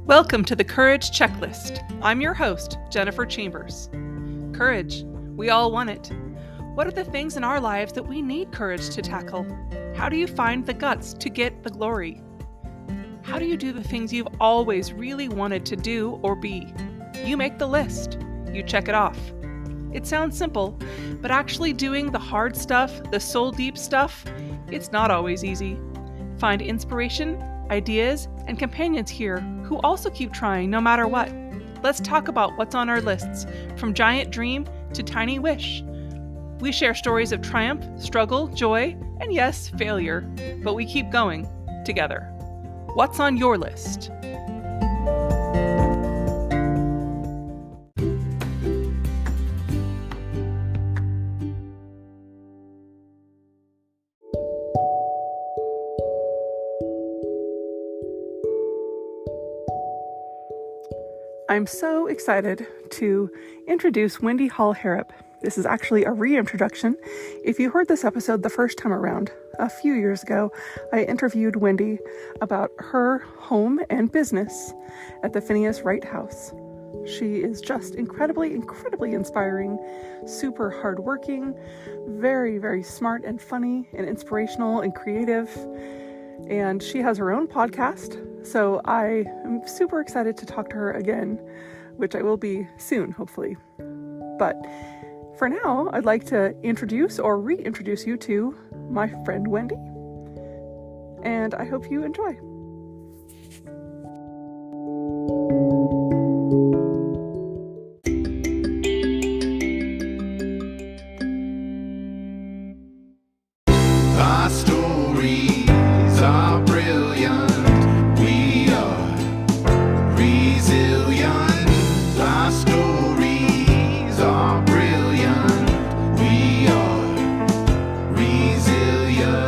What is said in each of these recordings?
Welcome to the Courage Checklist. I'm your host, Jennifer Chambers. Courage. We all want it. What are the things in our lives that we need courage to tackle? How do you find the guts to get the glory? How do you do the things you've always really wanted to do or be? You make the list. You check it off. It sounds simple, but actually doing the hard stuff, the soul-deep stuff, it's not always easy. Find inspiration, ideas, and companions here who also keep trying no matter what. Let's talk about what's on our lists, from giant dream to tiny wish. We share stories of triumph, struggle, joy, and yes, failure, but we keep going together. What's on your list? I'm so excited to introduce Wendy Harrop. This is actually a reintroduction. If you heard this episode the first time around, a few years ago, I interviewed Wendy about her home and business at the Phineas Wright House. She is just incredibly inspiring, super hardworking, very, very smart and funny and inspirational and creative. And she has her own podcast, so I am super excited to talk to her again, which I will be soon, hopefully. But for now, I'd like to introduce or reintroduce you to my friend Wendy, and I hope you enjoy. Our stories are brilliant. We are resilient. Our stories are brilliant. We are resilient.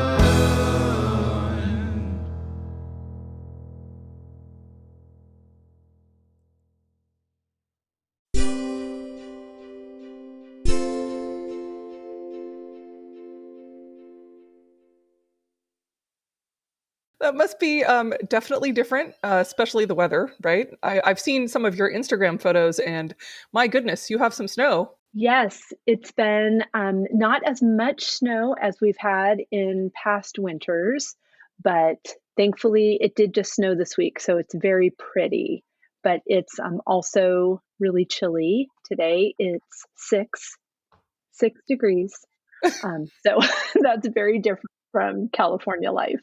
That must be definitely different, especially the weather, right? I've seen some of your Instagram photos, and my goodness, you have some snow. Yes, it's been not as much snow as we've had in past winters, but thankfully it did just snow this week, so it's very pretty. But it's also really chilly. Today it's six degrees. So that's very different from California life.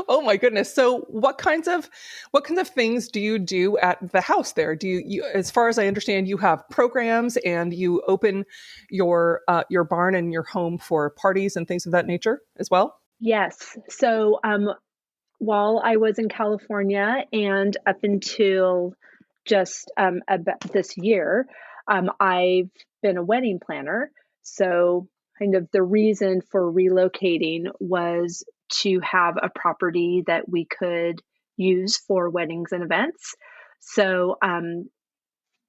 Oh my goodness. So what kinds of things do you do at the house there? Do you as far as I understand, you have programs and you open your barn and your home for parties and things of that nature as well? Yes. So while I was in California and up until just about this year, I've been a wedding planner. So, kind of the reason for relocating was to have a property that we could use for weddings and events. So,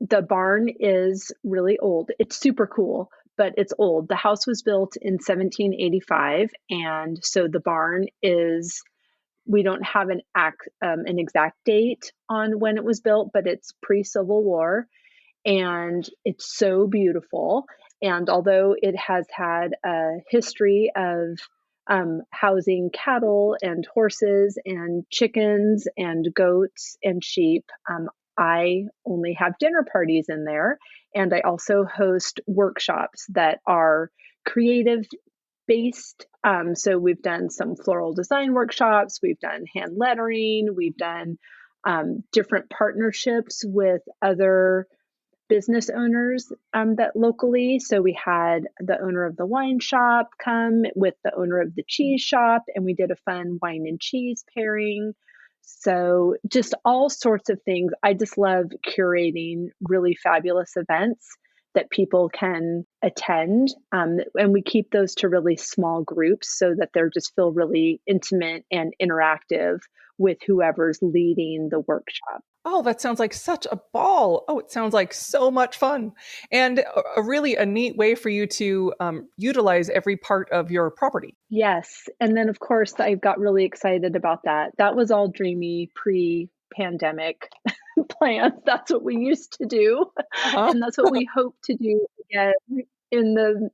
the barn is really old. It's super cool, but it's old. The house was built in 1785, and so the barn is, we don't have an exact date on when it was built, but it's pre-Civil War, and it's so beautiful. And although it has had a history of housing cattle and horses and chickens and goats and sheep, I only have dinner parties in there. And I also host workshops that are creative based. So we've done some floral design workshops, we've done hand lettering, we've done different partnerships with other business owners that locally. So we had the owner of the wine shop come with the owner of the cheese shop, and we did a fun wine and cheese pairing. So just all sorts of things. I just love curating really fabulous events that people can attend. And we keep those to really small groups so that they're just feel really intimate and interactive with whoever's leading the workshop. Oh, that sounds like such a ball. Oh, it sounds like so much fun, and a really a neat way for you to utilize every part of your property. Yes. And then, of course, I got really excited about that. That was all dreamy pre-pandemic plans. That's what we used to do, Uh-huh. and that's what we hope to do again in the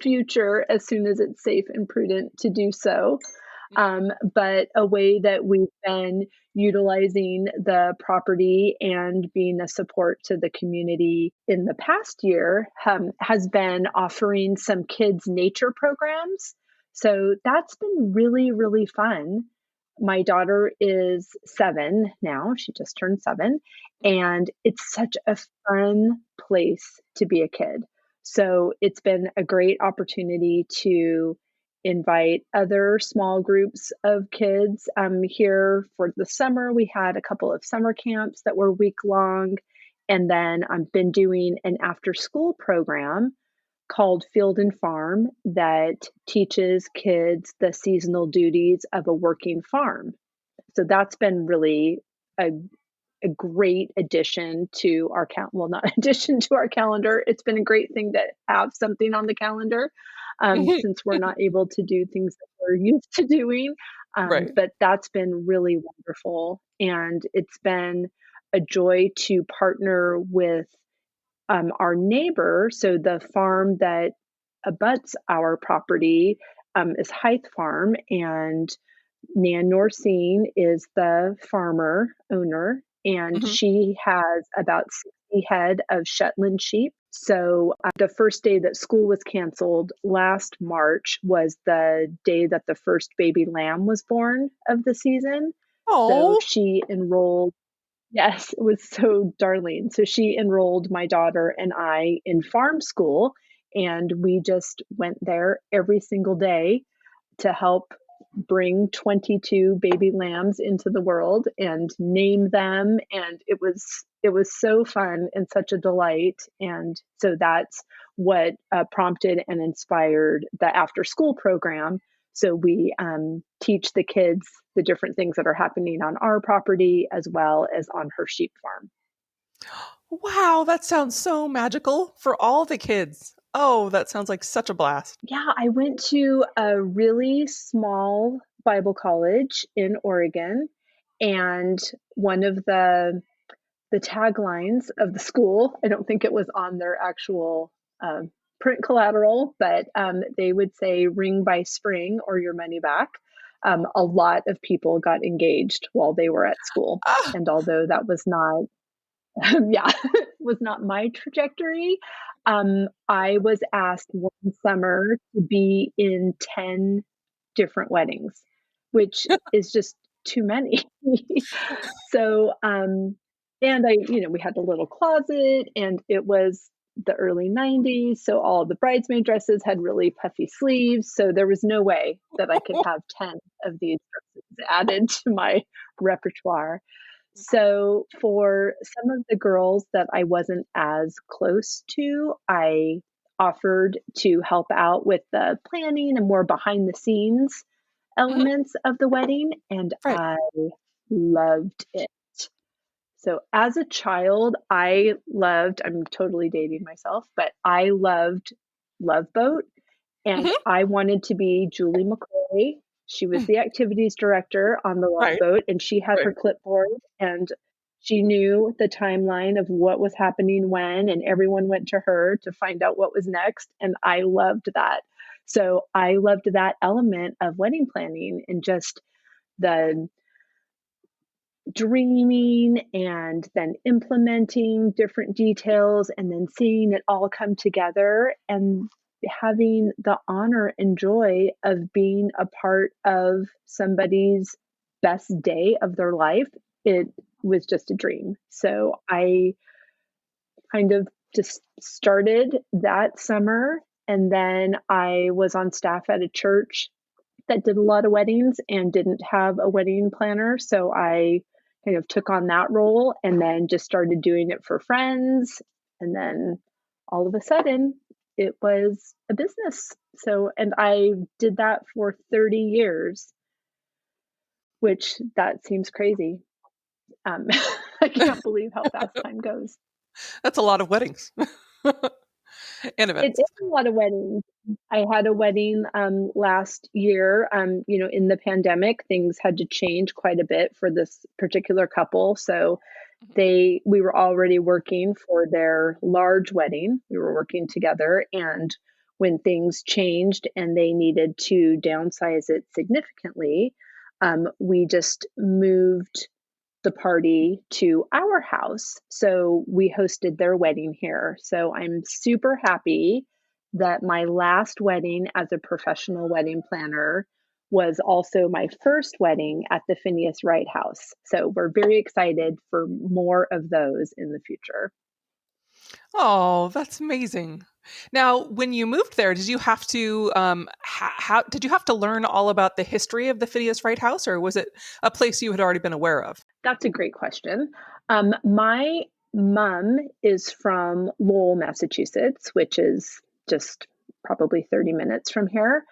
future as soon as it's safe and prudent to do so. But a way that we've been utilizing the property and being a support to the community in the past year has been offering some kids' nature programs. So that's been really, really fun. My daughter is 7 now. She just turned 7. And it's such a fun place to be a kid. So it's been a great opportunity to invite other small groups of kids. Here for the summer, we had a couple of summer camps that were week long. And then I've been doing an after school program called Field and Farm that teaches kids the seasonal duties of a working farm. So that's been really a great addition to our well, not addition to our calendar. It's been a great thing to have something on the calendar since we're not able to do things that we're used to doing. Right. But that's been really wonderful. And it's been a joy to partner with our neighbor. So the farm that abuts our property is Hythe Farm, and Nan Norsine is the farmer owner, and Mhm. she has about 60 head of Shetland sheep. So the first day that school was canceled last March was the day that the first baby lamb was born of the season. So Oh. she enrolled. Yes, it was so darling. So she enrolled my daughter and I in farm school, and we just went there every single day to help bring 22 baby lambs into the world and name them, and it was so fun and such a delight. And so that's what prompted and inspired the after school program. So we teach the kids the different things that are happening on our property as well as on her sheep farm. Wow, that sounds so magical for all the kids. Oh, that sounds like such a blast. Yeah, I went to a really small Bible college in Oregon, and one of the taglines of the school, I don't think it was on their actual print collateral, but they would say "ring by spring or your money back." A lot of people got engaged while they were at school, Ah. and although that was not yeah, was not my trajectory. I was asked one summer to be in 10 different weddings, which is just too many. So, and we had a little closet, and it was the early 90s. So all of the bridesmaid dresses had really puffy sleeves. So there was no way that I could have 10 of these dresses added to my repertoire. So for some of the girls that I wasn't as close to, I offered to help out with the planning and more behind the scenes Mhm. elements of the wedding, and Right. I loved it. So as a child, I'm totally dating myself, but I loved Love Boat, and Mhm. I wanted to be Julie McCoy. She was Mm. the activities director on the Love Right. Boat, and she had Right. her clipboard, and she knew the timeline of what was happening when, and everyone went to her to find out what was next, and I loved that. So I loved that element of wedding planning and just the dreaming and then implementing different details and then seeing it all come together and having the honor and joy of being a part of somebody's best day of their life. It was just a dream. So I kind of just started that summer, and then I was on staff at a church that did a lot of weddings and didn't have a wedding planner. So I kind of took on that role and then just started doing it for friends. And then all of a sudden, it was a business. So, and I did that for 30 years, which that seems crazy. Um, I can't believe how fast time goes. That's a lot of weddings. and It events. is a lot of weddings. I had a wedding last year. In the pandemic, things had to change quite a bit for this particular couple. So Mhm. we were already working for their large wedding. We were working together, and when things changed and they needed to downsize it significantly, we just moved the party to our house. So we hosted their wedding here. So I'm super happy that my last wedding as a professional wedding planner was also my first wedding at the Phineas Wright House. So we're very excited for more of those in the future. Oh, that's amazing. Now, when you moved there, did you have to how did you have to learn all about the history of the Phineas Wright House, or was it a place you had already been aware of? That's a great question. My mom is from Lowell, Massachusetts, which is just probably 30 minutes from here.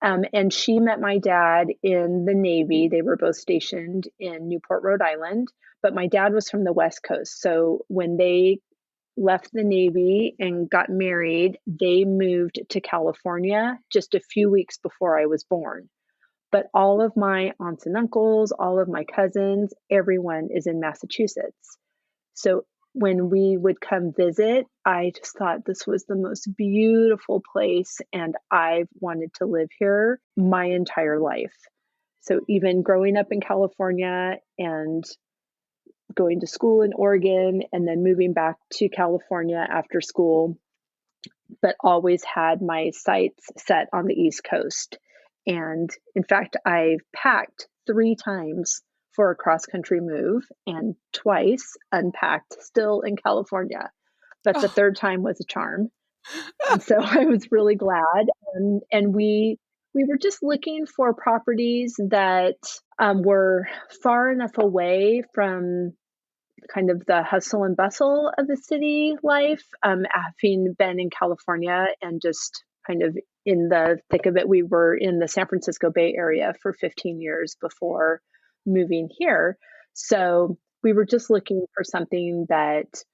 And she met my dad in the Navy. They were both stationed in Newport, Rhode Island, but my dad was from the West Coast. So when they left the Navy and got married, they moved to California just a few weeks before I was born. But all of my aunts and uncles, all of my cousins, everyone is in Massachusetts. So when we would come visit, I just thought this was the most beautiful place, and I've wanted to live here my entire life. So even growing up in California and going to school in Oregon and then moving back to California after school, but always had my sights set on the East Coast. And in fact, I've packed 3 times for a cross country move and twice unpacked still in California. But the Oh. third time was a charm. And so I was really glad. And we were just looking for properties that were far enough away from kind of the hustle and bustle of the city life. Having been in California and just kind of in the thick of it, we were in the San Francisco Bay Area for 15 years before moving here. So we were just looking for something that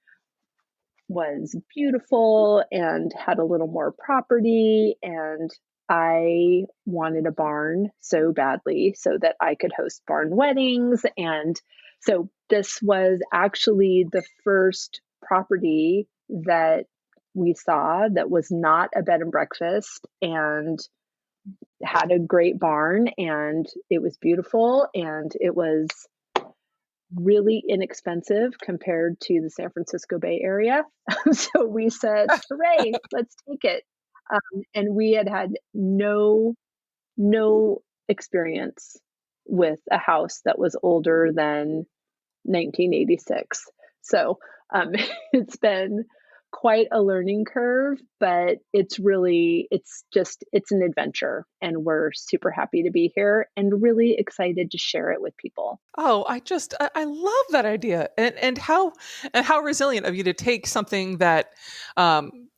was beautiful and had a little more property. And I wanted a barn so badly so that I could host barn weddings. And so this was actually the first property that we saw that was not a bed and breakfast and had a great barn, and it was beautiful, and it was really inexpensive compared to the San Francisco Bay Area. So we said, hooray, let's take it. And we had no experience with a house that was older than 1986. So it's been quite a learning curve, but it's an adventure, and we're super happy to be here and really excited to share it with people. Oh, I love that idea, and how resilient of you to take something that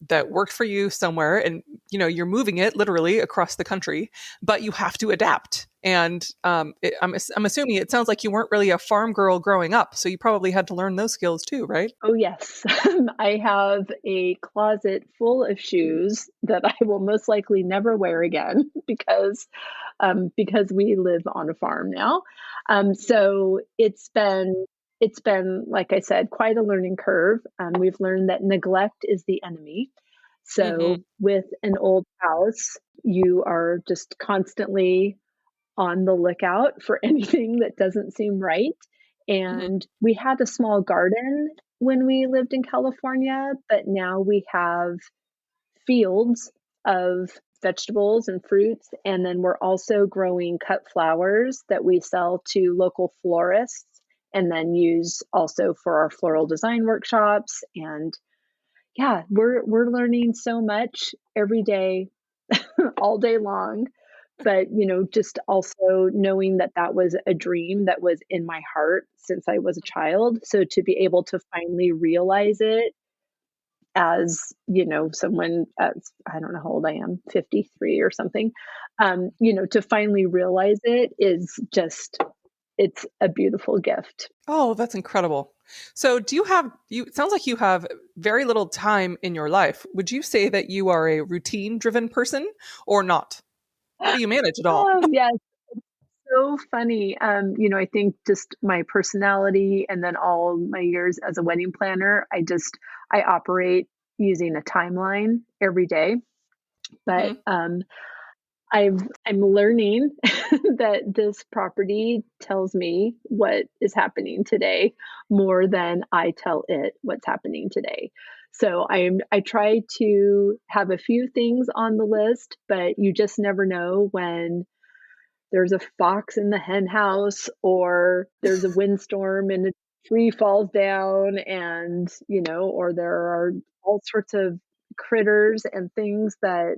that worked for you somewhere, and you're moving it literally across the country, but you have to adapt. And I'm assuming it sounds like you weren't really a farm girl growing up, so you probably had to learn those skills too, right? Oh, yes. I have a closet full of shoes that I will most likely never wear again because we live on a farm now. So it's been, like I said, quite a learning curve. We've learned that neglect is the enemy. So Hmm. with an old house, you are just constantly on the lookout for anything that doesn't seem right. Hmm. And we had a small garden when we lived in California, but now we have fields of vegetables and fruits. And then we're also growing cut flowers that we sell to local florists and then use also for our floral design workshops. And yeah, we're learning so much every day, all day long. But, just also knowing that that was a dream that was in my heart since I was a child. So to be able to finally realize it as, someone as I don't know how old I am, 53 or something, to finally realize it is just it's a beautiful gift. Oh, that's incredible. So it sounds like you have very little time in your life. Would you say that you are a routine driven person or not? How do you manage it all? Oh, yes. So funny. I think just my personality and then all my years as a wedding planner, I operate using a timeline every day. But Mhm. I'm learning that this property tells me what is happening today more than I tell it what's happening today. So I try to have a few things on the list, but you just never know when there's a fox in the hen house or there's a windstorm and a tree falls down, and or there are all sorts of critters and things that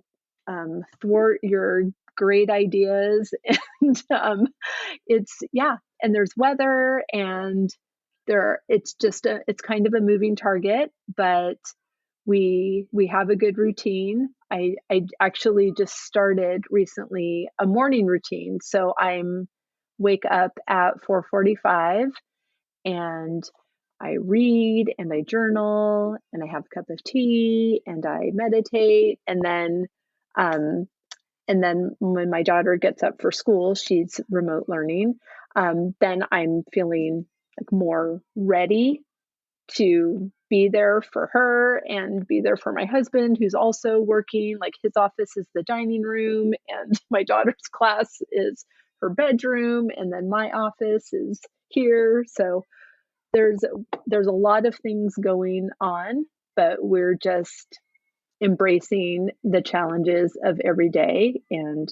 thwart your great ideas. And it's yeah, and there's weather, and it's kind of a moving target, but we have a good routine. I actually just started recently a morning routine. So I'm wake up at 4:45 and I read and I journal and I have a cup of tea and I meditate, um and then when my daughter gets up for school, she's remote learning, then I'm feeling like more ready to be there for her and be there for my husband, who's also working. Like, his office is the dining room, and my daughter's class is her bedroom, and then my office is here. So there's there's a lot of things going on, but we're just embracing the challenges of every day and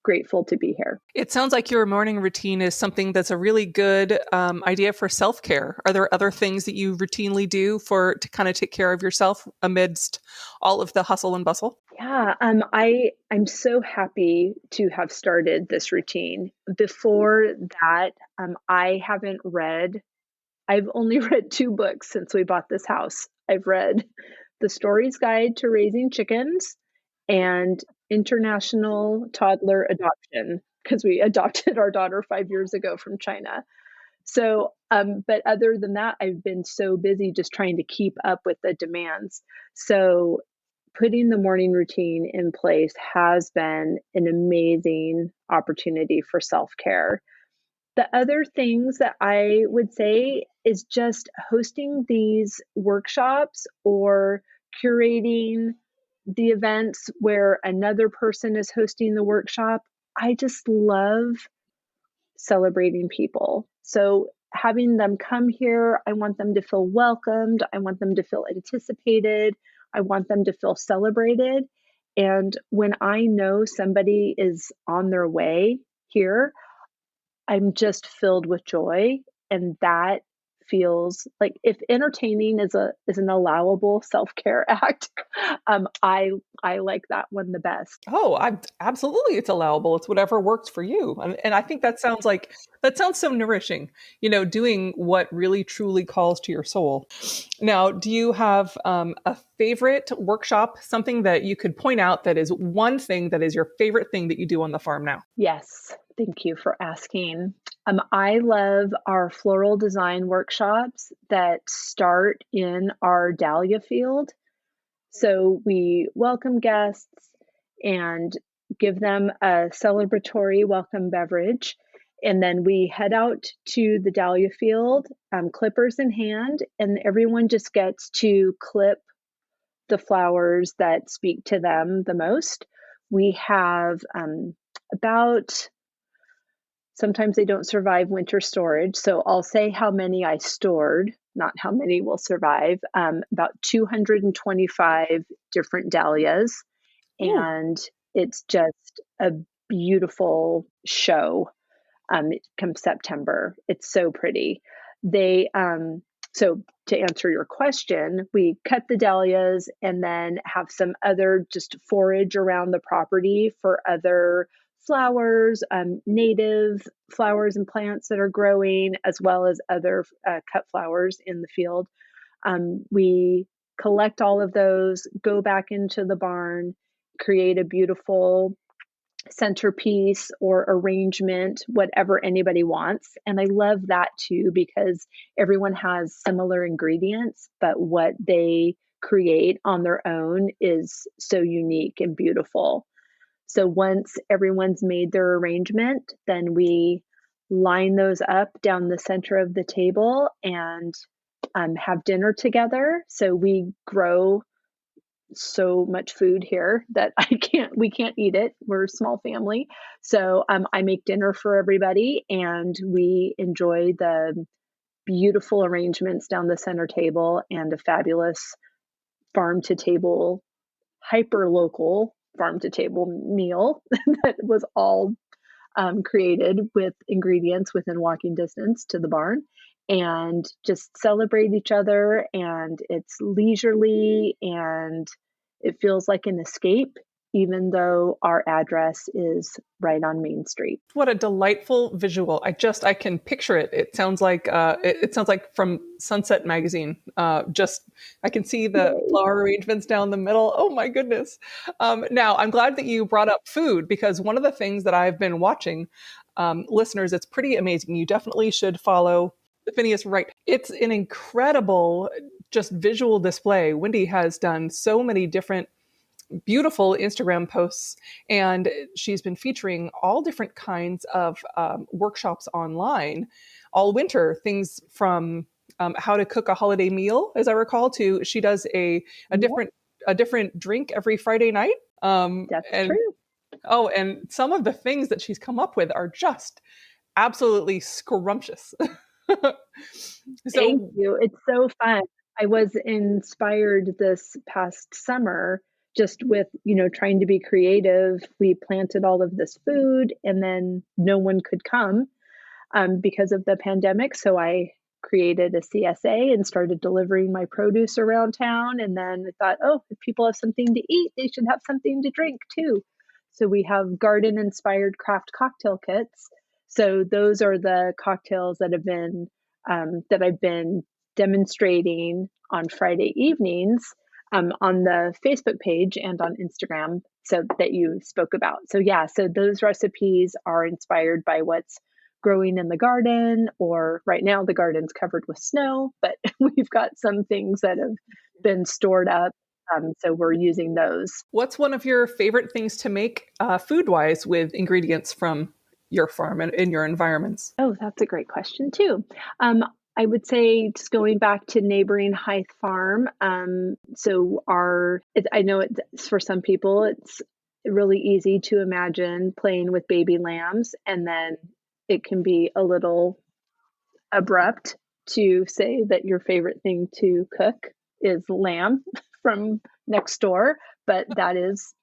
grateful to be here. It sounds like your morning routine is something that's a really good idea for self care. Are there other things that you routinely do to kind of take care of yourself amidst all of the hustle and bustle? Yeah, I'm so happy to have started this routine. Before that, I haven't read. I've only read two books since we bought this house. I've read The Story's Guide to Raising Chickens and International Toddler Adoption, because we adopted our daughter 5 years ago from China. So, but other than that, I've been so busy just trying to keep up with the demands. So, putting the morning routine in place has been an amazing opportunity for self care. The other things that I would say is just hosting these workshops or curating the events where another person is hosting the workshop. I just love celebrating people. So having them come here, I want them to feel welcomed. I want them to feel anticipated. I want them to feel celebrated. And when I know somebody is on their way here, I'm just filled with joy, and that feels like, if entertaining is an allowable self-care act, I like that one the best. Oh, I absolutely, it's allowable. It's whatever works for you. And I think that sounds so nourishing, doing what really truly calls to your soul. Now, do you have a favorite workshop, something that you could point out that is one thing that is your favorite thing that you do on the farm now? Yes, thank you for asking. I love our floral design workshops that start in our dahlia field. So we welcome guests and give them a celebratory welcome beverage. And then we head out to the dahlia field, clippers in hand, and everyone just gets to clip the flowers that speak to them the most. We have about sometimes they don't survive winter storage. So I'll say how many I stored, not how many will survive. About 225 different dahlias. Ooh. And it's just a beautiful show. Come September. It's so pretty. So to answer your question, we cut the dahlias and then have some other just forage around the property for other flowers, native flowers and plants that are growing, as well as other cut flowers in the field. We collect all of those, go back into the barn, create a beautiful centerpiece or arrangement, whatever anybody wants. And I love that too, because everyone has similar ingredients, but what they create on their own is so unique and beautiful. So once everyone's made their arrangement, then we line those up down the center of the table and have dinner together. So we grow so much food here that we can't eat it. We're a small family. So I make dinner for everybody and we enjoy the beautiful arrangements down the center table and a fabulous farm to table, hyper local farm to table meal that was all created with ingredients within walking distance to the barn, and just celebrate each other. And it's leisurely and it feels like an escape, even though our address is right on Main Street. What a delightful visual. I can picture it. It sounds like it sounds like from Sunset Magazine. Just I can see the flower arrangements down the middle. Oh my goodness. Now I'm glad that you brought up food, because one of the things that I've been watching, listeners, it's pretty amazing. You definitely should follow the Phineas Wright. It's an incredible just visual display. Wendy has done so many different beautiful Instagram posts, and she's been featuring all different kinds of workshops online all winter. Things from how to cook a holiday meal, as I recall, to she does a different drink every Friday night. That's true. Oh, and some of the things that she's come up with are just absolutely scrumptious. Thank you. It's so fun. I was inspired this past summer just with, trying to be creative. We planted all of this food and then no one could come because of the pandemic. So I created a CSA and started delivering my produce around town. And then I thought, oh, if people have something to eat, they should have something to drink too. So we have garden inspired craft cocktail kits. So those are the cocktails that I've been demonstrating on Friday evenings on the Facebook page and on Instagram, so that you spoke about. So yeah, so those recipes are inspired by what's growing in the garden, or right now the garden's covered with snow, but we've got some things that have been stored up. So we're using those. What's one of your favorite things to make food-wise with ingredients from your farm and in your environments? Oh, that's a great question too. I would say just going back to neighboring Hythe Farm. I know it's for some people, it's really easy to imagine playing with baby lambs, and then it can be a little abrupt to say that your favorite thing to cook is lamb from next door, but that is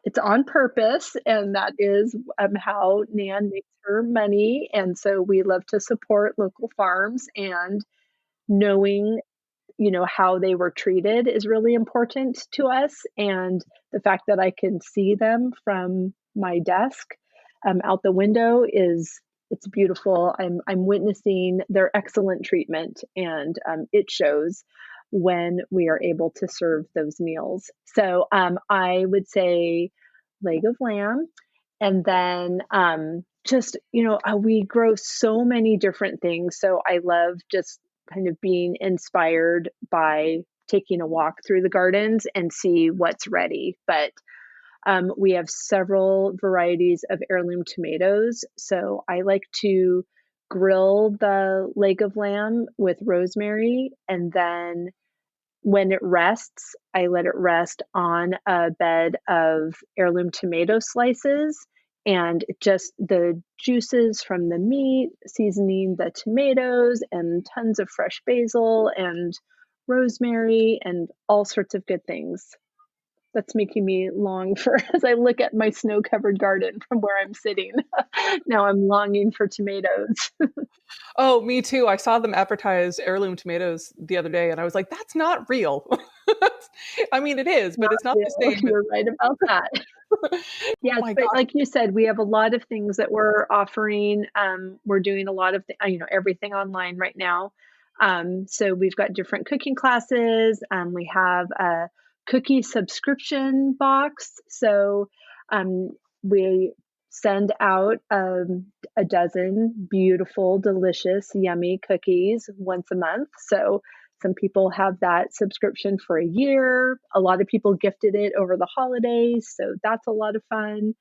it's on purpose, and that is how Nan makes her money. And so we love to support local farms, and knowing how they were treated is really important to us. And the fact that I can see them from my desk out the window it's beautiful. I'm witnessing their excellent treatment, and it shows when we are able to serve those meals. So I would say leg of lamb, and then we grow so many different things. So I love just kind of being inspired by taking a walk through the gardens and see what's ready. But we have several varieties of heirloom tomatoes. So I like to grill the leg of lamb with rosemary, and then when it rests, I let it rest on a bed of heirloom tomato slices, and just the juices from the meat, seasoning the tomatoes, and tons of fresh basil and rosemary and all sorts of good things. That's making me long for, as I look at my snow-covered garden from where I'm sitting. Now I'm longing for tomatoes. Oh, me too. I saw them advertise heirloom tomatoes the other day, and I was like, that's not real. I mean, it is, but it's not the same. You're right about that. Yes, my but God. like you said, we have a lot of things that we're offering. We're doing a lot of, everything online right now. So we've got different cooking classes. We have a cookie subscription box. So we send out a dozen beautiful, delicious, yummy cookies once a month. So some people have that subscription for a year. A lot of people gifted it over the holidays, so that's a lot of fun.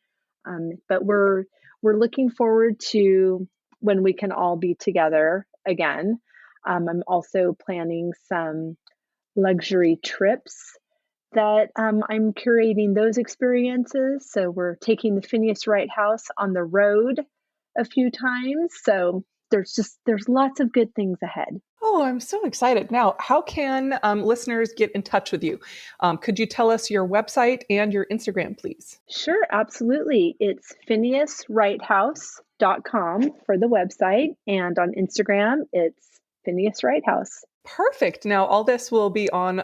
But we're looking forward to when we can all be together again. I'm also planning some luxury trips that I'm curating those experiences. So we're taking the Phineas Wright House on the road a few times. So there's lots of good things ahead. Oh, I'm so excited. Now, how can listeners get in touch with you? Could you tell us your website and your Instagram, please? Sure, absolutely. It's phineaswrighthouse.com for the website. And on Instagram, it's Phineas Wright House. Perfect. Now, all this will be on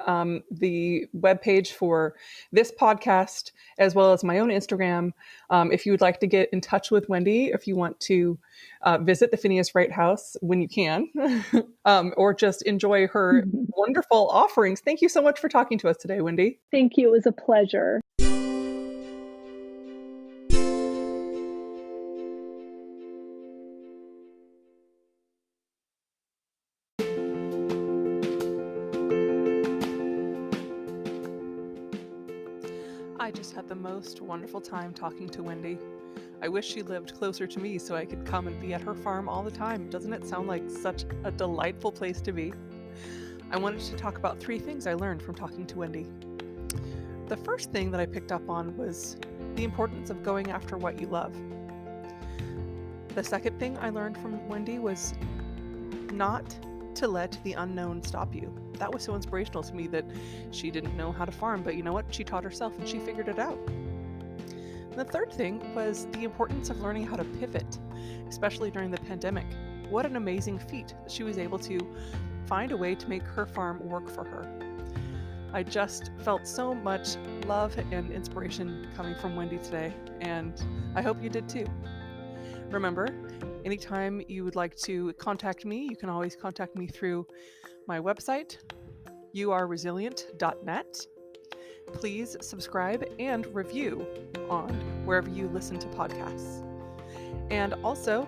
the webpage for this podcast, as well as my own Instagram. If you would like to get in touch with Wendy, if you want to visit the Phineas Wright House when you can, or just enjoy her wonderful offerings. Thank you so much for talking to us today, Wendy. Thank you. It was a pleasure. I just had the most wonderful time talking to Wendy. I wish she lived closer to me so I could come and be at her farm all the time. Doesn't it sound like such a delightful place to be? I wanted to talk about 3 things I learned from talking to Wendy. The first thing that I picked up on was the importance of going after what you love. The second thing I learned from Wendy was not to let the unknown stop you. That was so inspirational to me that she didn't know how to farm, but you know what? She taught herself and she figured it out. And the third thing was the importance of learning how to pivot, especially during the pandemic. What an amazing feat that she was able to find a way to make her farm work for her. I just felt so much love and inspiration coming from Wendy today, and I hope you did too. Remember, anytime you would like to contact me, you can always contact me through my website, youareresilient.net. Please subscribe and review on wherever you listen to podcasts. And also,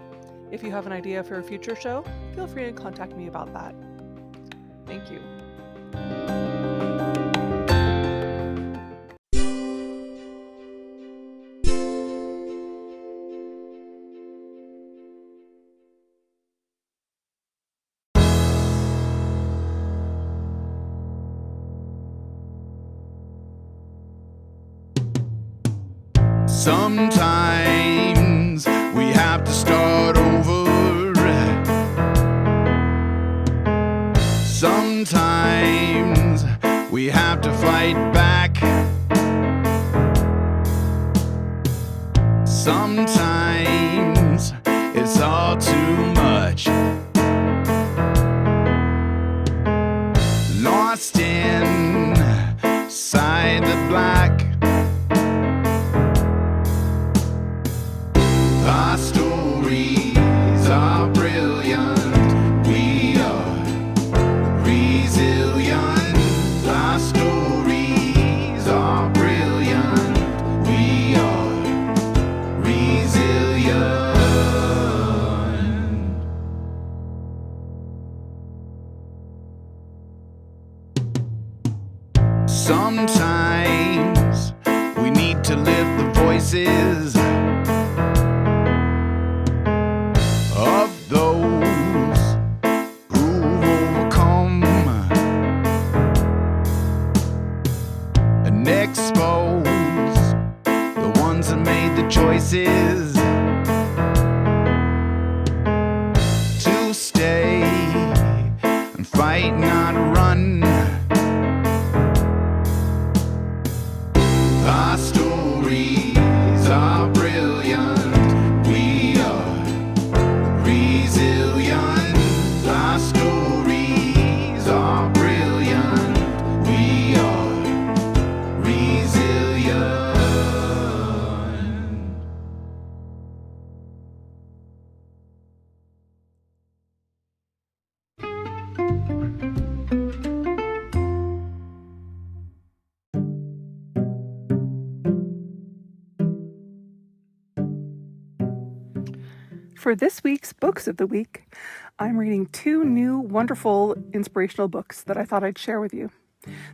if you have an idea for a future show, feel free to contact me about that. Thank you. Sometimes we have to start over. Sometimes we have to fight back. Sometimes it's all too much. Lost inside the black. Our stories are brilliant. We are resilient. Our stories are brilliant. We are resilient. For this week's Books of the Week, I'm reading 2 new wonderful inspirational books that I thought I'd share with you.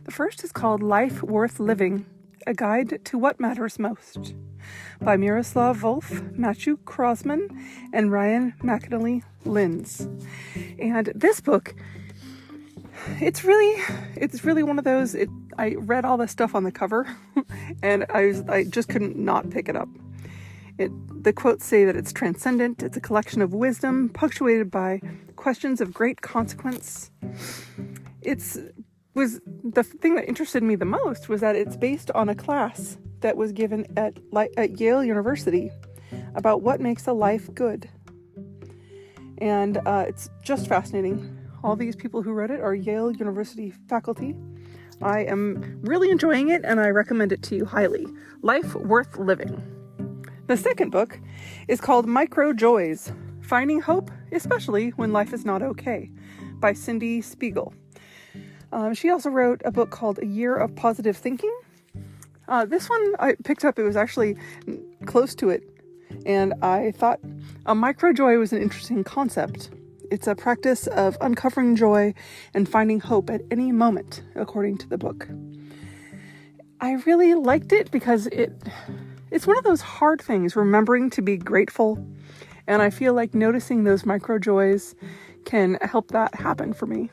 The first is called Life Worth Living, A Guide to What Matters Most, by Miroslav Volf, Matthew Krosman, and Ryan McAnally Linz. And this book, it's really one of those, I read all the stuff on the cover and I just couldn't not pick it up. The quotes say that it's transcendent, it's a collection of wisdom, punctuated by questions of great consequence. The thing that interested me the most was that it's based on a class that was given at Yale University about what makes a life good. And it's just fascinating. All these people who wrote it are Yale University faculty. I am really enjoying it and I recommend it to you highly. Life Worth Living. The second book is called Micro Joys, Finding Hope, Especially When Life Is Not Okay, by Cindy Spiegel. She also wrote a book called A Year of Positive Thinking. This one I picked up, it was actually close to it, and I thought a micro joy was an interesting concept. It's a practice of uncovering joy and finding hope at any moment, according to the book. I really liked it because it's one of those hard things, remembering to be grateful. And I feel like noticing those micro joys can help that happen for me.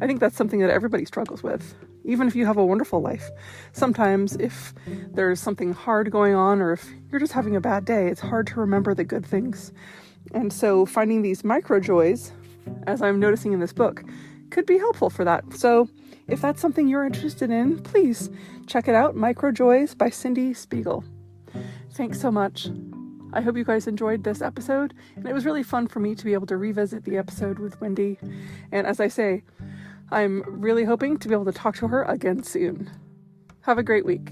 I think that's something that everybody struggles with, even if you have a wonderful life. Sometimes if there's something hard going on, or if you're just having a bad day, it's hard to remember the good things. And so finding these micro joys, as I'm noticing in this book, could be helpful for that. So if that's something you're interested in, please check it out. Micro Joys by Cindy Spiegel. Thanks so much. I hope you guys enjoyed this episode, and it was really fun for me to be able to revisit the episode with Wendy. And as I say, I'm really hoping to be able to talk to her again soon. Have a great week.